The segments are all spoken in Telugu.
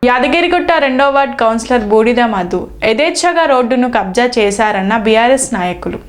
యాదగిరిగుట్ట 2వ వార్డ్ కౌన్సిలర్ బూడిద మధు యథేచ్ఛగా రోడ్డును కబ్జా చేశారన్న బీఆర్ఎస్ నాయకులు.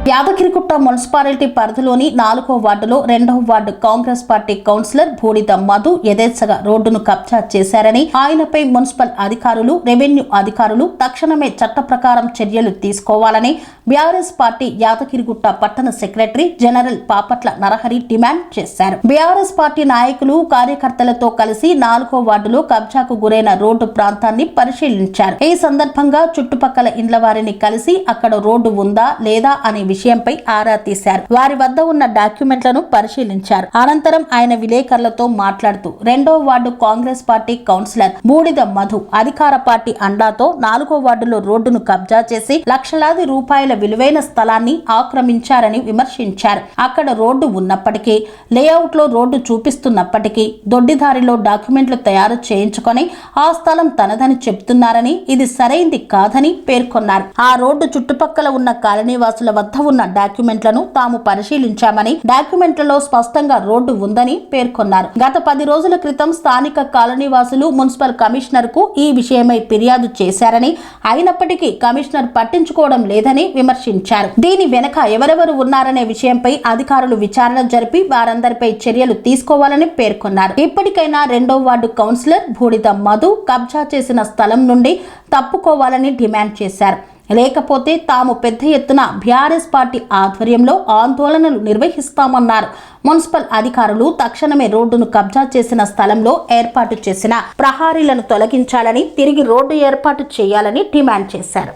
యాదగిరిగుట్ట మున్సిపాలిటీ పరిధిలోని 4వ వార్డులో 2వ వార్డు కాంగ్రెస్ పార్టీ కౌన్సిలర్ బూడిద మధు యథేచ్ఛగా రోడ్డును కబ్జా చేశారని, ఆయనపై మున్సిపల్ అధికారులు, రెవెన్యూ అధికారులు తక్షణమే చట్ట ప్రకారం చర్యలు తీసుకోవాలని బీఆర్ఎస్ పార్టీ యాదగిరిగుట్ట పట్టణ secretary general Papatla Narahari demand చేశారు. బీఆర్ఎస్ పార్టీ నాయకులు, కార్యకర్తలతో కలిసి 4వ వార్డులో కబ్జాకు గురైన రోడ్డు ప్రాంతాన్ని పరిశీలించారు. ఈ సందర్భంగా చుట్టుపక్కల ఇండ్ల వారిని కలిసి అక్కడ రోడ్డు ఉందా లేదా అనే విషయంపై ఆరా తీశారు. వారి వద్ద ఉన్న డాక్యుమెంట్లను పరిశీలించారు. అనంతరం ఆయన విలేకరులతో మాట్లాడుతూ 2వ వార్డు కాంగ్రెస్ పార్టీ కౌన్సిలర్ బూడిద మధు అధికార పార్టీ అండాతో 4వ వార్డులో రోడ్డును కబ్జా చేసి లక్షలాది రూపాయల విలువైన స్థలాన్ని ఆక్రమించారని విమర్శించారు. అక్కడ రోడ్డు ఉన్నప్పటికీ, లేఅవుట్ లో రోడ్డు చూపిస్తున్నప్పటికీ దొడ్డిదారిలో డాక్యుమెంట్లు తయారు చేయించుకొని ఆ స్థలం తనదని చెప్తున్నారని, ఇది సరైంది కాదని పేర్కొన్నారు. ఆ రోడ్డు చుట్టుపక్కల ఉన్న కాలనీవాసుల వద్ద ఉన్న డాక్యుమెంట్లను తాము పరిశీలించామని, డాక్యుమెంట్లలో స్పష్టంగా రోడ్డు ఉందని పేర్కొన్నారు. గత 10 రోజుల క్రితం స్థానిక కాలనీవాసులు మున్సిపల్ కమిషనర్ కు ఈ విషయమై ఫిర్యాదు చేశారని, అయినప్పటికీ కమిషనర్ పట్టించుకోవడం లేదని విమర్శించారు. దీని వెనక ఎవరెవరు ఉన్నారనే విషయంపై అధికారులు విచారణ జరిపి వారందరిపై చర్యలు తీసుకోవాలని పేర్కొన్నారు. ఇప్పటికైనా 2వ వార్డు కౌన్సిలర్ బూడిద మధు కబ్జా చేసిన స్థలం నుండి తప్పుకోవాలని డిమాండ్ చేశారు. లేకపోతే తాము పెద్ద ఎత్తున బీఆర్ఎస్ పార్టీ ఆధ్వర్యంలో ఆందోళనలు నిర్వహిస్తామన్నారు. మున్సిపల్ అధికారులు తక్షణమే రోడ్డును కబ్జా చేసిన స్థలంలో ఏర్పాటు చేసిన ప్రహారీలను తొలగించాలని, తిరిగి రోడ్డు ఏర్పాటు చేయాలని డిమాండ్ చేశారు.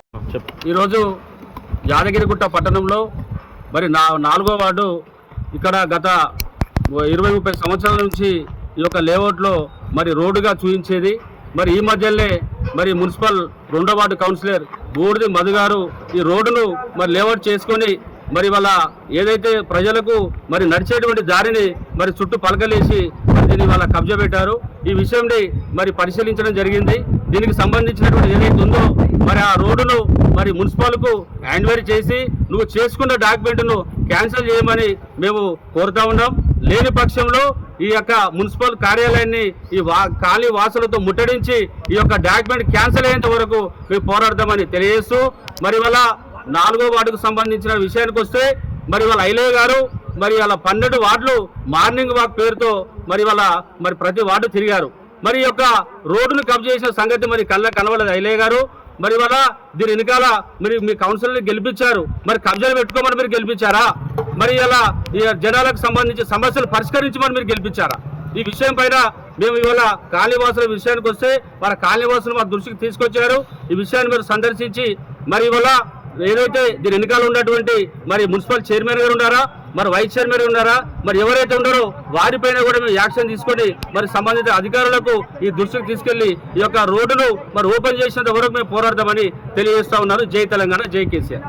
ఈరోజు యాదగిరిగుట్ట పట్టణంలో మరి 4వ వార్డు ఇక్కడ గత 20-30 సంవత్సరాల నుంచి ఈ యొక్క లేఅవుట్లో మరి రోడ్డుగా చూపించేది. మరి ఈ మధ్యనే మరి మున్సిపల్ 2వ వార్డు కౌన్సిలర్ బూడిద మధు గారు ఈ రోడ్డును మరి లేఅవుట్ చేసుకొని మరి వాళ్ళ ఏదైతే ప్రజలకు మరి నడిచేటువంటి దారిని మరి చుట్టూ పలకలేసి దీన్ని వాళ్ళ కబ్జా పెట్టారు. ఈ విషయంని మరి పరిశీలించడం జరిగింది. దీనికి సంబంధించినటువంటి ఏదైతే ఉందో మరి ఆ రోడ్డును మరి మున్సిపల్కు హ్యాండ్ఓవర్ చేసి నువ్వు చేసుకున్న డాక్యుమెంట్ను క్యాన్సిల్ చేయమని మేము కోరుతా ఉన్నాం. లేని పక్షంలో ఈ యొక్క మున్సిపల్ కార్యాలయాన్ని ఈ కాలనీ వాసులతో ముట్టడించి ఈ యొక్క డాక్యుమెంట్ క్యాన్సిల్ అయ్యేంత వరకు మేము పోరాడతామని తెలియజేస్తూ, మరి వాళ్ళ 4వ వార్డుకు సంబంధించిన విషయానికి వస్తే మరి వాళ్ళ ఐలయ్య గారు మరి వాళ్ళ 12 వార్డులు మార్నింగ్ వాక్ పేరుతో మరి వాళ్ళ మరి ప్రతి వార్డు తిరిగారు. మరి యొక్క రోడ్డును కబ్జా చేసిన సంగతి మరి కళ్ళ కనబడదు ఐలయ్య గారు. మరి వల్ల దీని వెనకాల మీరు మీ కౌన్సిలర్ని గెలిపించారు, మరి కబ్జాలు పెట్టుకోమని మీరు గెలిపించారా? మరి ఇలా ఈ జనాలకు సంబంధించి సమస్యలు పరిష్కరించమని మీరు గెలిపించారా? ఈ విషయం పైన మేము ఇవాళ కాలనీవాసుల విషయానికి వస్తే వాళ్ళ కాలనీవాసులు మా దృష్టికి తీసుకొచ్చారు. ఈ విషయాన్ని మీరు సందర్శించి మరి ఇవాళ ఏదైతే దీని వెనకాల ఉన్నటువంటి మరి మున్సిపల్ చైర్మన్ గారు ఉన్నారా, మరి వైస్ చైర్మన్ ఉన్నారా, మరి ఎవరైతే ఉన్నారో వారిపైన కూడా మేము యాక్షన్ తీసుకొని మరి సంబంధిత అధికారులకు ఈ దృష్టికి తీసుకెళ్లి ఈ యొక్క రోడ్డును మరి ఓపెన్ చేసినంత వరకు మేము పోరాడతామని తెలియజేస్తా ఉన్నారు. జై తెలంగాణ, జై కేసీఆర్.